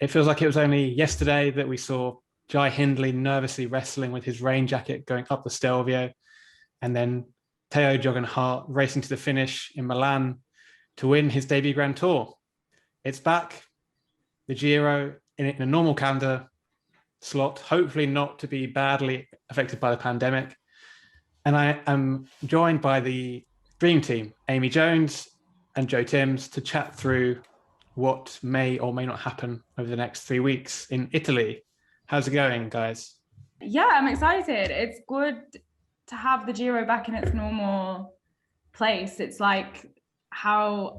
it feels like it was only yesterday that we saw Jai Hindley nervously wrestling with his rain jacket going up the Stelvio, and then Teo Geoghegan-Hart racing to the finish in Milan to win his debut Grand Tour. It's back, the Giro in a normal calendar slot, hopefully not to be badly affected by the pandemic. And I am joined by the dream team, Amy Jones and Joe Timms, to chat through what may or may not happen over the next 3 weeks in Italy. How's it going, guys? Yeah, I'm excited. It's good to have the Giro back in its normal place. It's like a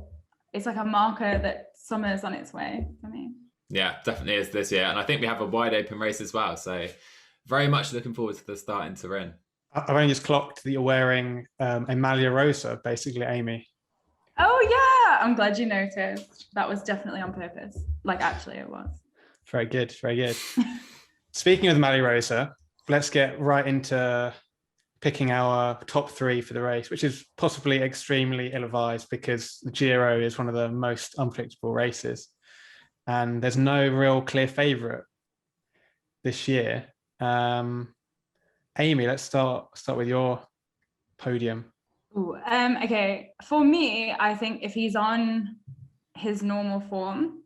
marker that summer's on its way for me. Yeah, definitely is this year. And I think we have a wide open race as well. So very much looking forward to the start in Turin. I've only just clocked that you're wearing a Maglia Rosa, basically, Amy. Oh, yeah. I'm glad you noticed. That was definitely on purpose. Like, actually, it was. Very good. Very good. Speaking of the Maglia Rosa, let's get right into picking our top 3 for the race, which is possibly extremely ill-advised because the Giro is one of the most unpredictable races. And there's no real clear favourite this year. Amy, let's start with your podium. Ooh, okay. For me, I think if he's on his normal form,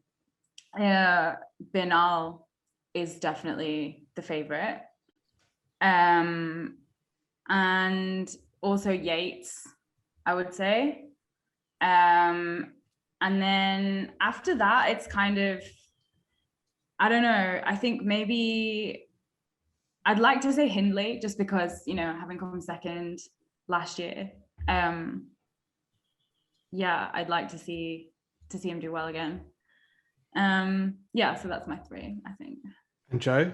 Bernal is definitely the favourite. And also Yates, I would say. And then after that, it's kind of, I don't know, I think maybe I'd like to say Hindley, just because, having come second last year. I'd like to see him do well again. So that's my 3, I think. And Joe?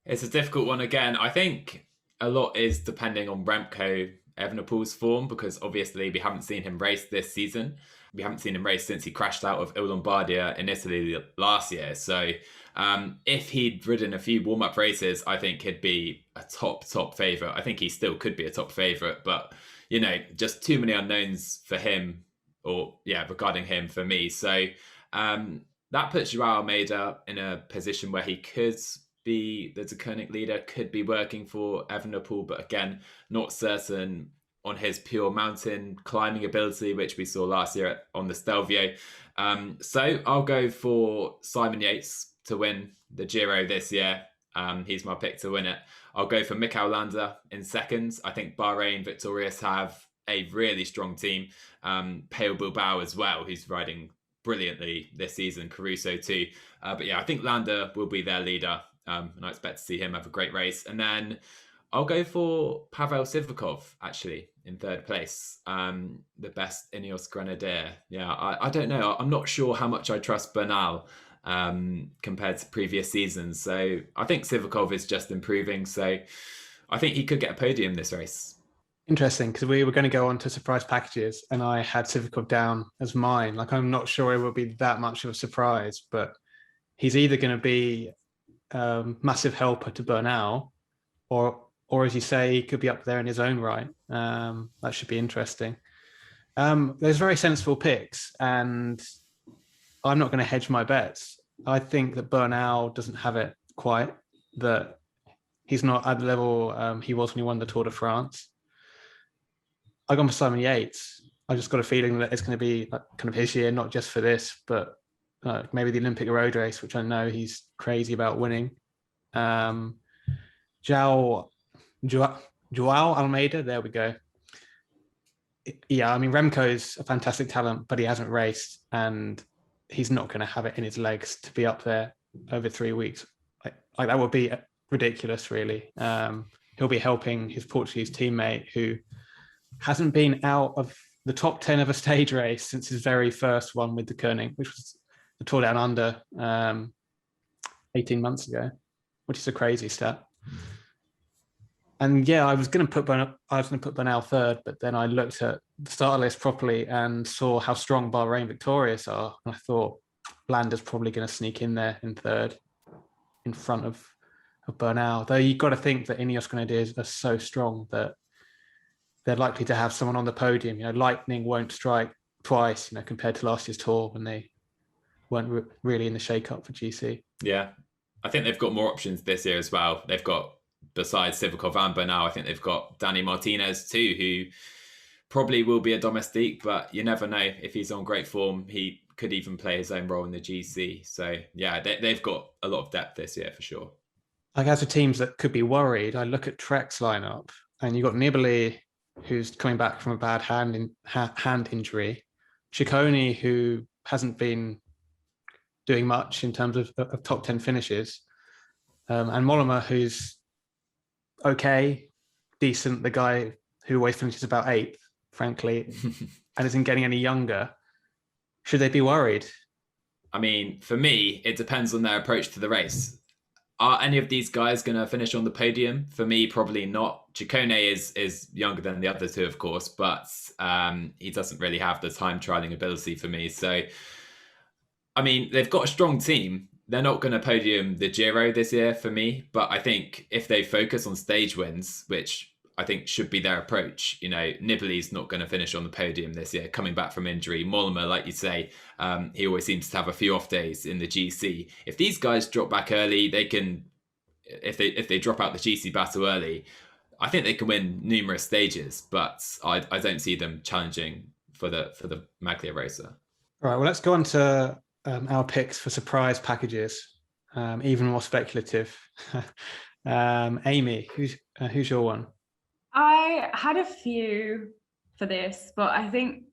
It's a difficult one again. I think a lot is depending on Remco Evenepoel's form, because obviously we haven't seen him race this season. We haven't seen him race since he crashed out of Il Lombardia in Italy last year. So if he'd ridden a few warm-up races, I think he'd be a top favourite. I think he still could be a top favourite, but, just too many unknowns for him, regarding him for me. So that puts Joao Almeida in a position where he could be the Deceuninck leader, could be working for Evenepoel, but again, not certain on his pure mountain climbing ability, which we saw last year on the Stelvio. So I'll go for Simon Yates to win the Giro this year. He's my pick to win it. I'll go for Mikel Landa in second. I think Bahrain Victorious have a really strong team. Peo Bilbao as well, who's riding brilliantly this season. Caruso too. I think Landa will be their leader. And I expect to see him have a great race. And then I'll go for Pavel Sivakov, actually, in third place. The best Ineos Grenadier. Yeah, I don't know. I'm not sure how much I trust Bernal compared to previous seasons. So I think Sivakov is just improving. So I think he could get a podium this race. Interesting, because we were going to go on to surprise packages and I had Sivakov down as mine. Like, I'm not sure it will be that much of a surprise, but he's either going to be massive helper to Bernal, or as you say, he could be up there in his own right. That should be interesting. There's very sensible picks, and I'm not going to hedge my bets. I think that Bernal doesn't have it quite, that he's not at the level he was when he won the Tour de France. I gone for Simon Yates. I just got a feeling that it's going to be kind of his year, not just for this, but maybe the Olympic road race, which I know he's crazy about winning. Joao Almeida, there we go. Yeah, I mean, Remco's a fantastic talent, but he hasn't raced, and he's not going to have it in his legs to be up there over 3 weeks. Like that would be ridiculous, really. He'll be helping his Portuguese teammate, who hasn't been out of the top 10 of a stage race since his very first one with the Koenig, which was the Tour Down Under 18 months ago, which is a crazy stat. And yeah, I was going to put Bernal third, but then I looked at the starter list properly and saw how strong Bahrain Victorious are, and I thought Landa's probably going to sneak in there in third, in front of Bernal. Though you've got to think that Ineos Grenadiers are so strong that they're likely to have someone on the podium. Lightning won't strike twice, compared to last year's Tour when they weren't really in the shake-up for GC. Yeah. I think they've got more options this year as well. They've got, besides Sivakov and Bernal, I think they've got Danny Martinez too, who probably will be a domestique, but you never know. If he's on great form, he could even play his own role in the GC. So yeah, they've got a lot of depth this year for sure. Like, as for teams that could be worried, I look at Trek's lineup, and you've got Nibali, who's coming back from a bad hand injury, Ciccone, who hasn't been doing much in terms of top 10 finishes, and Mollema, who's okay, decent, the guy who always finishes about 8th, frankly, and isn't getting any younger. Should they be worried? I mean, for me, it depends on their approach to the race. Are any of these guys going to finish on the podium? For me, probably not. Ciccone is younger than the other two, of course, but he doesn't really have the time trialing ability for me. So, I mean, they've got a strong team. They're not going to podium the Giro this year for me, but I think if they focus on stage wins, which I think should be their approach, you know, Nibali's not going to finish on the podium this year, coming back from injury. Mollema, like you say, he always seems to have a few off days in the GC. If these guys drop back early, they can, if they drop out the GC battle early, I think they can win numerous stages, but I don't see them challenging for the Maglia Racer. All right, well, let's go on to our picks for surprise packages, even more speculative. Amy, who's your one? I had a few for this, but I think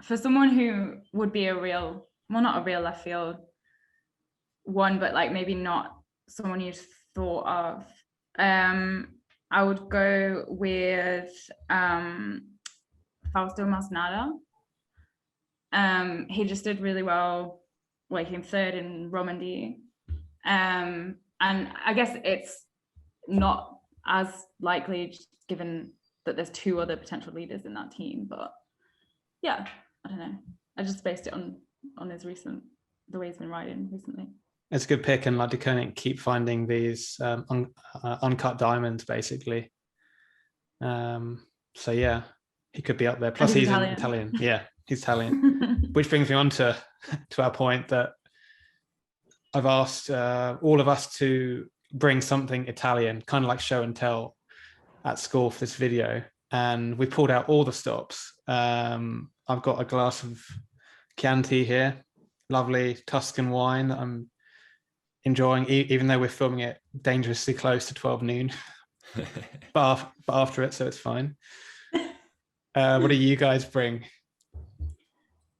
for someone who would be not a real left field one, but like maybe not someone you'd thought of, I would go with Fausto Masnada. He just did really well. He came 3rd in Romandy. And I guess it's not as likely given that there's 2 other potential leaders in that team, but yeah, I don't know. I just based it on the way he's been riding recently. It's a good pick, and like DeKoning keep finding these uncut diamonds, basically. So yeah, he could be up there. Plus, he's Italian. Yeah, he's Italian. Which brings me on to our point that I've asked all of us to bring something Italian, kind of like show and tell, at school for this video, and we pulled out all the stops. I've got a glass of Chianti here, lovely Tuscan wine that I'm enjoying, even though we're filming it dangerously close to 12 noon, but after it, so it's fine. What do you guys bring?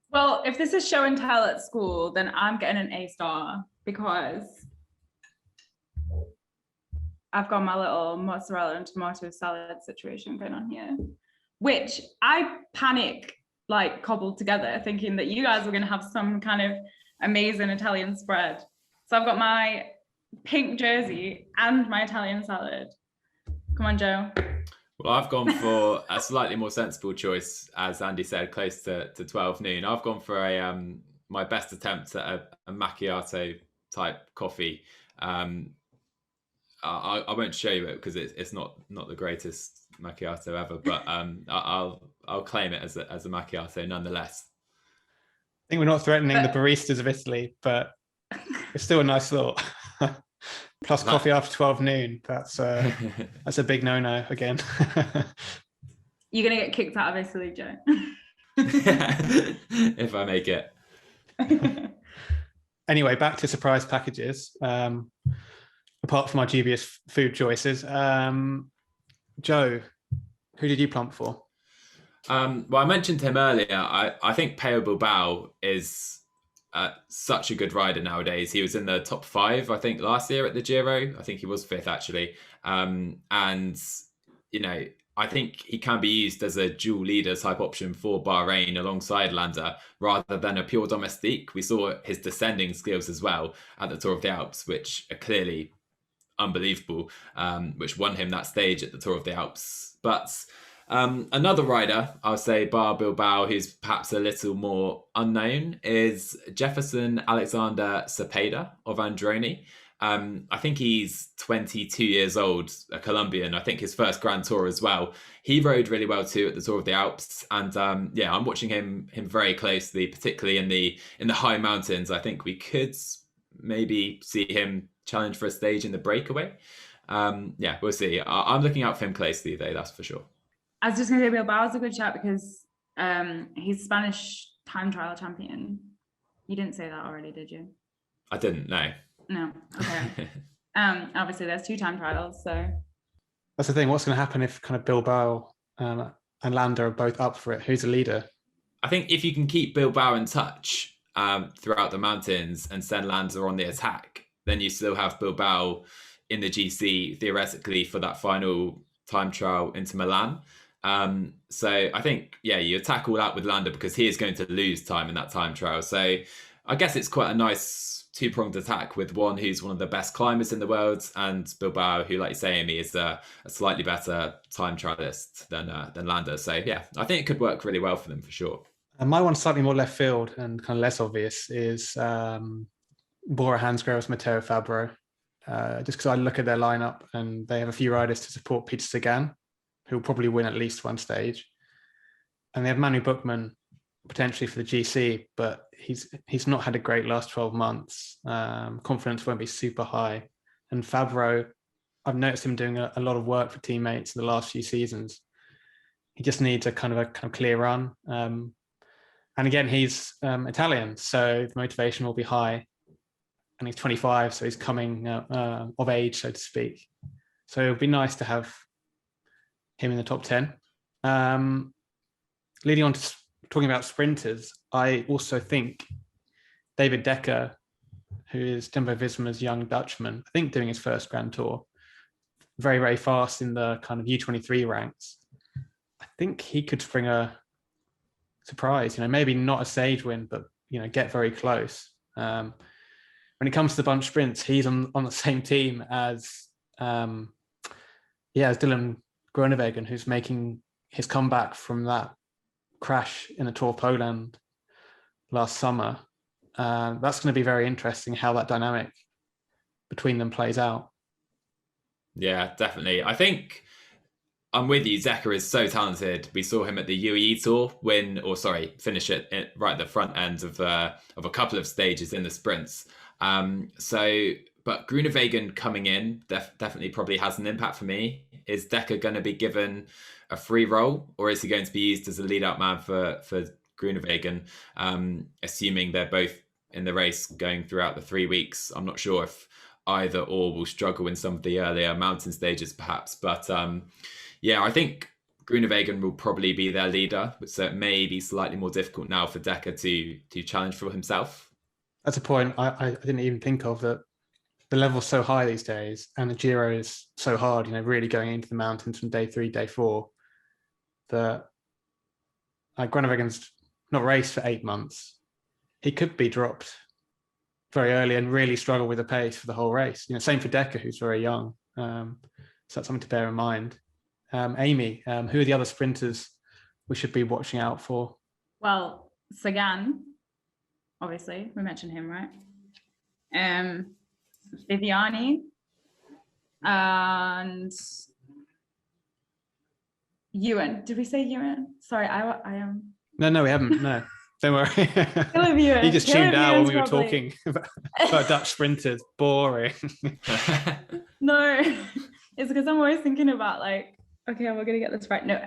Well, if this is show and tell at school, then I'm getting an A-star, because I've got my little mozzarella and tomato salad situation going on here, which I cobbled together thinking that you guys were going to have some kind of amazing Italian spread. So I've got my pink jersey and my Italian salad. Come on, Joe. Well, I've gone for a slightly more sensible choice, as Andy said, close to 12 noon. I've gone for my best attempt at a macchiato type coffee. I won't show you it because it's not the greatest macchiato ever, but I'll claim it as a macchiato nonetheless. I think we're not threatening the baristas of Italy, but it's still a nice thought. Plus coffee after 12 noon. That's a big no-no again. You're gonna get kicked out of Italy, Joe. If I make it. Anyway, back to surprise packages. Apart from our dubious food choices, Joe, who did you plump for? Well, I mentioned him earlier. I think Pello Bilbao is such a good rider nowadays. He was in the top 5, I think, last year at the Giro. I think he was 5th, actually. And, you know, I think he can be used as a dual leader type option for Bahrain alongside Landa, rather than a pure domestique. We saw his descending skills as well at the Tour of the Alps, which are clearly unbelievable, which won him that stage at the Tour of the Alps. But another rider, I'll say, bar Bilbao, who's perhaps a little more unknown, is Jefferson Alexander Cepeda of Androni. I think he's 22 years old, a Colombian. I think his first Grand Tour as well. He rode really well too at the Tour of the Alps, and I'm watching him very closely, particularly in the high mountains. I think we could maybe see him challenge for a stage in the breakaway. We'll see. I'm looking out for him closely, though. That's for sure. I was just going to say Bilbao's a good shout because he's Spanish time trial champion. You didn't say that already, did you? I didn't, no. No. Okay. Obviously there's 2 time trials, so that's the thing. What's going to happen if kind of Bilbao and Landa are both up for it? Who's the leader? I think if you can keep Bilbao in touch throughout the mountains and send Landa on the attack, then you still have Bilbao in the GC theoretically for that final time trial into Milan. So I think, you attack all out with Landa because he is going to lose time in that time trial. So I guess it's quite a nice 2-pronged attack with one who's one of the best climbers in the world, and Bilbao, who, like you say, Amy, is a slightly better time trialist than Landa. So I think it could work really well for them for sure. And my one slightly more left field and kind of less obvious is Bora Hansgrohe's Matteo Fabro. Just because I look at their lineup and they have a few riders to support Peter Sagan, who will probably win at least one stage. And they have Manu Bookman potentially for the GC, but he's not had a great last 12 months. Confidence won't be super high. And Fabro, I've noticed him doing a lot of work for teammates in the last few seasons. He just needs a kind of clear run. And again, he's Italian, so the motivation will be high. And he's 25, so he's coming of age, so to speak. So it would be nice to have him in the top 10. Leading on to talking about sprinters, I also think David Dekker, who is Jumbo-Visma's young Dutchman, I think doing his first Grand Tour, very, very fast in the kind of U23 ranks. I think he could spring a surprise, maybe not a stage win, but, get very close. When it comes to the bunch sprints, he's on the same team as Dylan Groenewegen, who's making his comeback from that crash in the Tour of Poland last summer. That's going to be very interesting how that dynamic between them plays out. Yeah, definitely. I think I'm with you. Dekker is so talented. We saw him at the UAE Tour finish it right at the front end of a couple of stages in the sprints. But Groenewegen coming in definitely probably has an impact for me. Is Dekker going to be given a free role, or is he going to be used as a lead-out man for Groenewegen, assuming they're both in the race going throughout the 3 weeks? I'm not sure if either or will struggle in some of the earlier mountain stages, perhaps. But I think Groenewegen will probably be their leader, so it may be slightly more difficult now for Dekker to challenge for himself. That's a point I didn't even think of, that the level's so high these days and the Giro is so hard, really going into the mountains from day 3, day 4, that Groenewegen's not raced for 8 months. He could be dropped very early and really struggle with the pace for the whole race. Same for Dekker, who's very young. So that's something to bear in mind. Amy, who are the other sprinters we should be watching out for? Well, Sagan, obviously, we mentioned him, right? Viviani and Ewan. Did we say Ewan? Sorry, I am. No, we haven't. No, don't worry. He just tuned out when we were talking about Dutch sprinters. Boring. No, it's because I'm always thinking about okay, we're gonna get this right. No,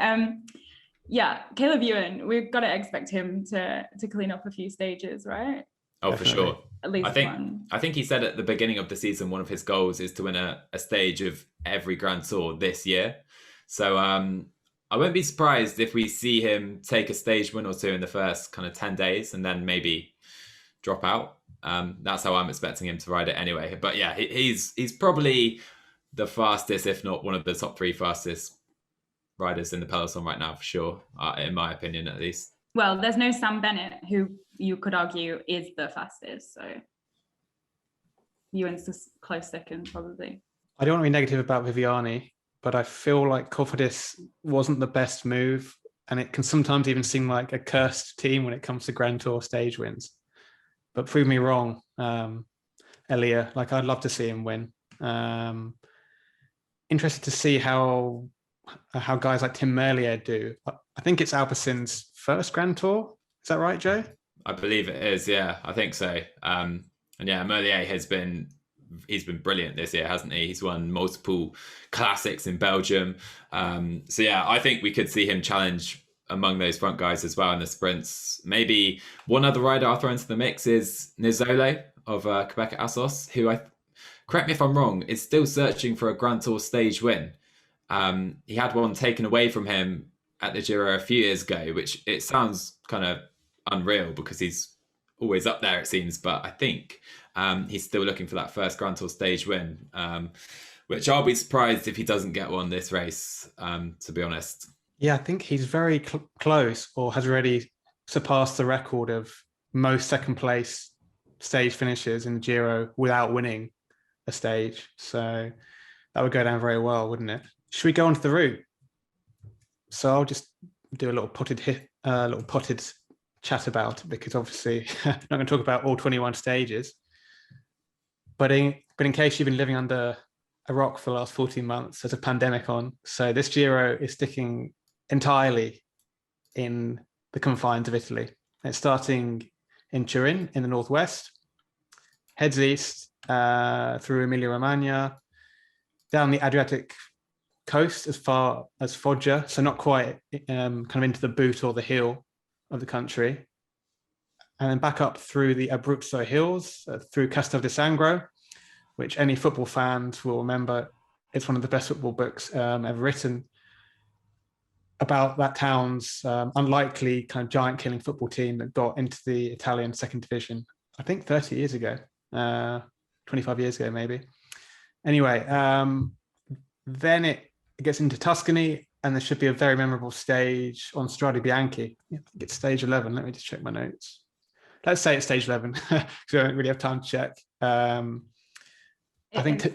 Caleb Ewan. We've got to expect him to clean up a few stages, right? Oh, definitely. For sure. At least one. I think he said at the beginning of the season, one of his goals is to win a stage of every Grand Tour this year. So I won't be surprised if we see him take a stage win or two in the first kind of 10 days and then maybe drop out. That's how I'm expecting him to ride it anyway. But he's probably the fastest, if not one of the top 3 fastest riders in the peloton right now, for sure, in my opinion, at least. Well, there's no Sam Bennett, who you could argue is the fastest. So Ewan's just close second, probably. I don't want to be negative about Viviani, but I feel like Cofidis wasn't the best move, and it can sometimes even seem like a cursed team when it comes to Grand Tour stage wins. But prove me wrong. Elia. Like, I'd love to see him win. Interested to see how guys like Tim Merlier do. I think it's Alpecin's first Grand Tour. Is that right, Joe? I believe it is. Yeah, I think so. And yeah, Merlier he's been brilliant this year, hasn't he? He's won multiple classics in Belgium. So yeah, I think we could see him challenge among those front guys as well in the sprints. Maybe one other rider I'll throw into the mix is Nizzolo of Quebec Assos, who correct me if I'm wrong, is still searching for a Grand Tour stage win. He had one taken away from him at the Giro a few years ago, which it sounds kind of unreal because he's always up there, it seems. But I think he's still looking for that first Grand Tour stage win, which I'll be surprised if he doesn't get one this race, to be honest. Yeah, I think he's very close, or has already surpassed the record of most second place stage finishes in the Giro without winning a stage. So that would go down very well, wouldn't it? Should we go on to the route? So I'll just do a little potted chat about it, because obviously I'm not going to talk about all 21 stages. But in case you've been living under a rock for the last 14 months, there's a pandemic on. So this Giro is sticking entirely in the confines of Italy. It's starting in Turin in the northwest, heads east through Emilia-Romagna, down the Adriatic coast as far as Foggia, so not quite kind of into the boot or the heel of the country, and then back up through the Abruzzo hills, through Castel di Sangro, which any football fans will remember. It's one of the best football books ever written about that town's unlikely kind of giant killing football team that got into the Italian second division, I think 30 years ago, 25 years ago maybe. Anyway, then it gets into Tuscany, and there should be a very memorable stage on Strade Bianche. I think it's stage 11. Let me just check my notes. Let's say it's stage 11, because we don't really have time to check. I think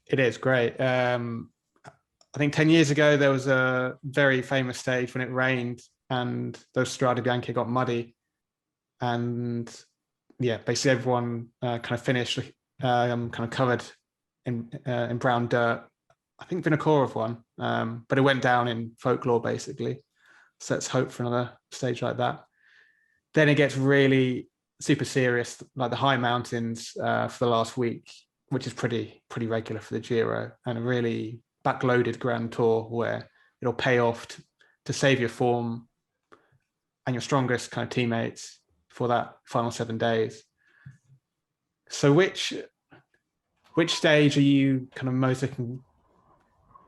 it is great. I think 10 years ago, there was a very famous stage when it rained and those Strade Bianche got muddy. And yeah, basically everyone kind of finished kind of covered in brown dirt. I think Vinokourov won, but it went down in folklore, basically. So let's hope for another stage like that. Then it gets really super serious, like the high mountains for the last week, which is pretty regular for the Giro, and a really backloaded Grand Tour where it'll pay off to save your form and your strongest kind of teammates for that final 7 days. So which stage are you kind of most looking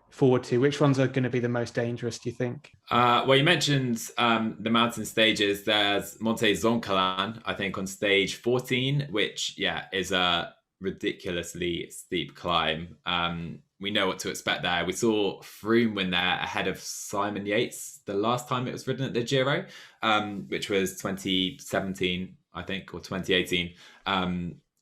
forward to? Which ones are going to be the most dangerous, do you think? Well, you mentioned the mountain stages. There's Monte Zoncolan, I think, on stage 14, which, yeah, is a ridiculously steep climb. We know what to expect there. We saw Froome win there ahead of Simon Yates the last time it was ridden at the Giro, which was 2017, I think, or 2018.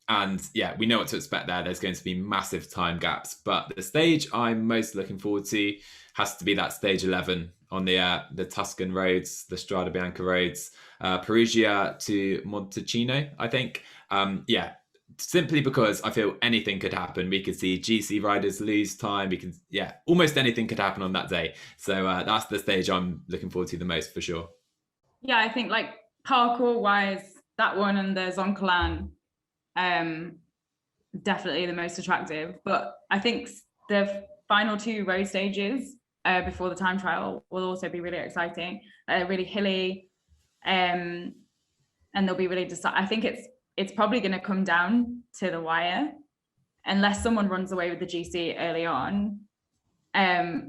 And yeah, we know what to expect there. There's going to be massive time gaps. But the stage I'm most looking forward to has to be that stage 11 on the Tuscan roads, the Strada Bianca roads, Perugia to Montalcino, I think. Yeah, simply because I feel anything could happen. We could see GC riders lose time. Almost anything could happen on that day. So that's the stage I'm looking forward to the most, for sure. Yeah, I think like parkour-wise, that one and the Zoncolan, definitely the most attractive. But I think the final 2 road stages before the time trial will also be really exciting, really hilly, and they'll be really I think it's probably going to come down to the wire, unless someone runs away with the GC early on.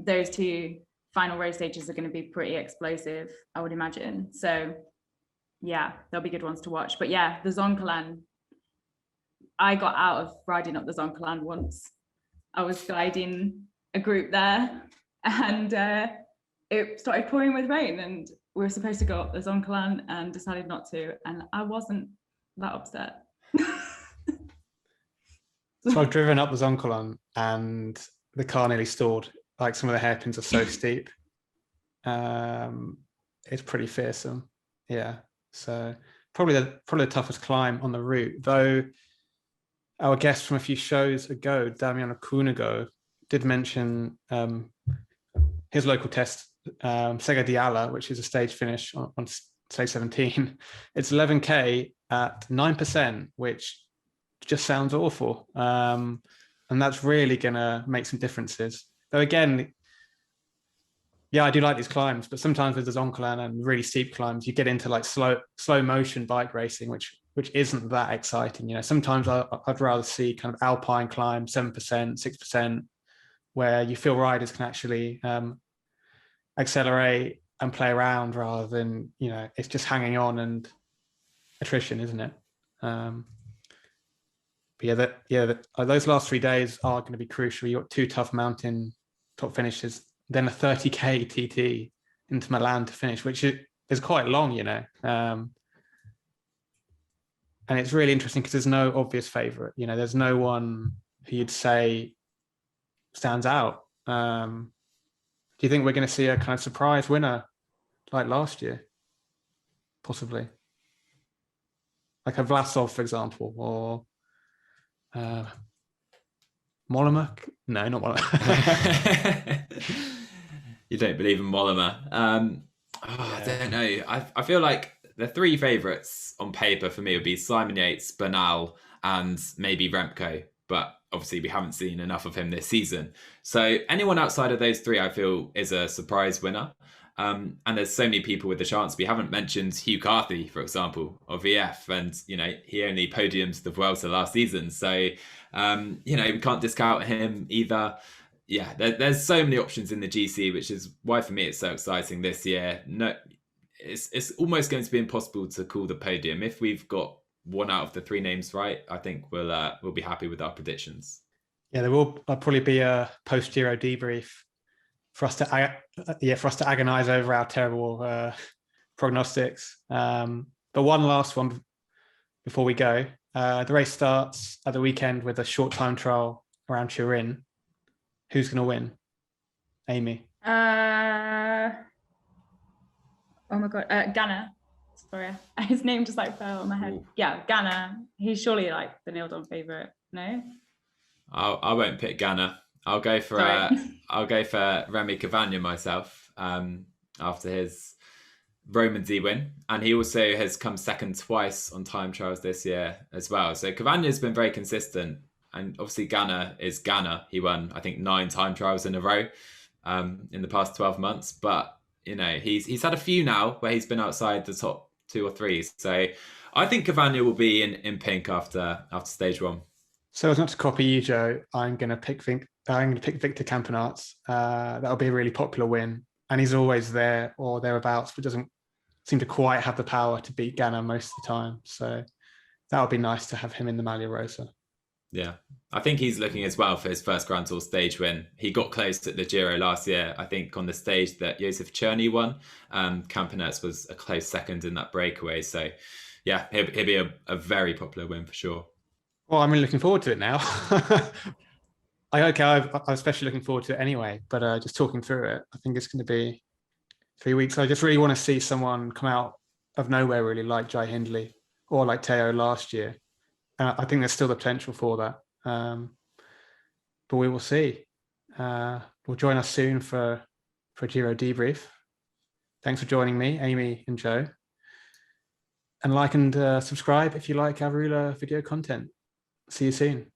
Those 2 final road stages are going to be pretty explosive, I would imagine. So yeah, they'll be good ones to watch. But yeah, the Zoncolan, I got out of riding up the Zoncolan once. I was guiding a group there, and it started pouring with rain, and we were supposed to go up the Zoncolan and decided not to, and I wasn't that upset. So I've driven up the Zoncolan and the car nearly stalled. Like, some of the hairpins are so steep. It's pretty fearsome. Yeah. So probably the toughest climb on the route, though. our guest from a few shows ago, Damiano Cunego, did mention his local test, Sega Diala, which is a stage finish on stage 17. It's 11K at 9%, which just sounds awful. And that's really going to make some differences. Though again, yeah, I do like these climbs, but sometimes with the Zoncolan and really steep climbs, you get into like slow motion bike racing, which isn't that exciting. You know, sometimes I'd rather see kind of alpine climb 7%, 6%, where you feel riders can actually accelerate and play around rather than, you know, it's just hanging on and attrition, isn't it? But those last 3 days are going to be crucial. You've got 2 tough mountain top finishes, then a 30K TT into Milan to finish, which is quite long, you know. And it's really interesting because there's no obvious favorite. You know, there's no one who you'd say stands out. Do you think we're going to see a kind of surprise winner like last year? Possibly. Like a Vlasov, for example, or Mollema? No, not Mollema. You don't believe in Mollema. I don't know. I feel like the 3 favourites on paper for me would be Simon Yates, Bernal, and maybe Remco. But obviously we haven't seen enough of him this season. So anyone outside of those 3, I feel, is a surprise winner. And there's so many people with the chance. We haven't mentioned Hugh Carthy, for example, of VF, and you know he only podiumed the Vuelta last season, so you know we can't discount him either. Yeah, there's so many options in the GC, which is why for me it's so exciting this year. No, it's almost going to be impossible to call the podium. If we've got 1 out of the 3 names right, I think we'll be happy with our predictions. Yeah, there will probably be a post-Giro debrief for us to agonize over our terrible prognostics. But one last one before we go. The race starts at the weekend with a short time trial around Turin. Who's going to win? Amy? Oh my God, Ganna. Sorry, his name just like fell on my head. Ooh. Yeah, Ganna. He's surely like the nailed-on favorite. No? I won't pick Ganna. I'll go for Remy Cavagna myself after his Roman Z win, and he also has come second twice on time trials this year as well. So Cavagna has been very consistent, and obviously Ganna is Ganna. He won I think 9 time trials in a row in the past 12 months, but you know he's had a few now where he's been outside the top 2 or 3. So I think Cavagna will be in pink after stage 1. So as not to copy you, Joe, I'm going to pick Victor Campenaerts. That'll be a really popular win. And he's always there or thereabouts, but doesn't seem to quite have the power to beat Ganna most of the time. So that would be nice to have him in the Maglia Rosa. Yeah, I think he's looking as well for his first Grand Tour stage win. He got close at the Giro last year, I think, on the stage that Josef Czerny won. Campenaerts was a close second in that breakaway. So yeah, he'll be a very popular win for sure. Well, I'm really looking forward to it now. I'm especially looking forward to it anyway, but just talking through it, I think it's going to be 3 weeks. I just really want to see someone come out of nowhere, really, like Jai Hindley or like Teo last year. I think there's still the potential for that. But we will see. Will join us soon for Giro debrief. Thanks for joining me, Amy and Joe. And like and subscribe if you like our Rouleur video content. See you soon.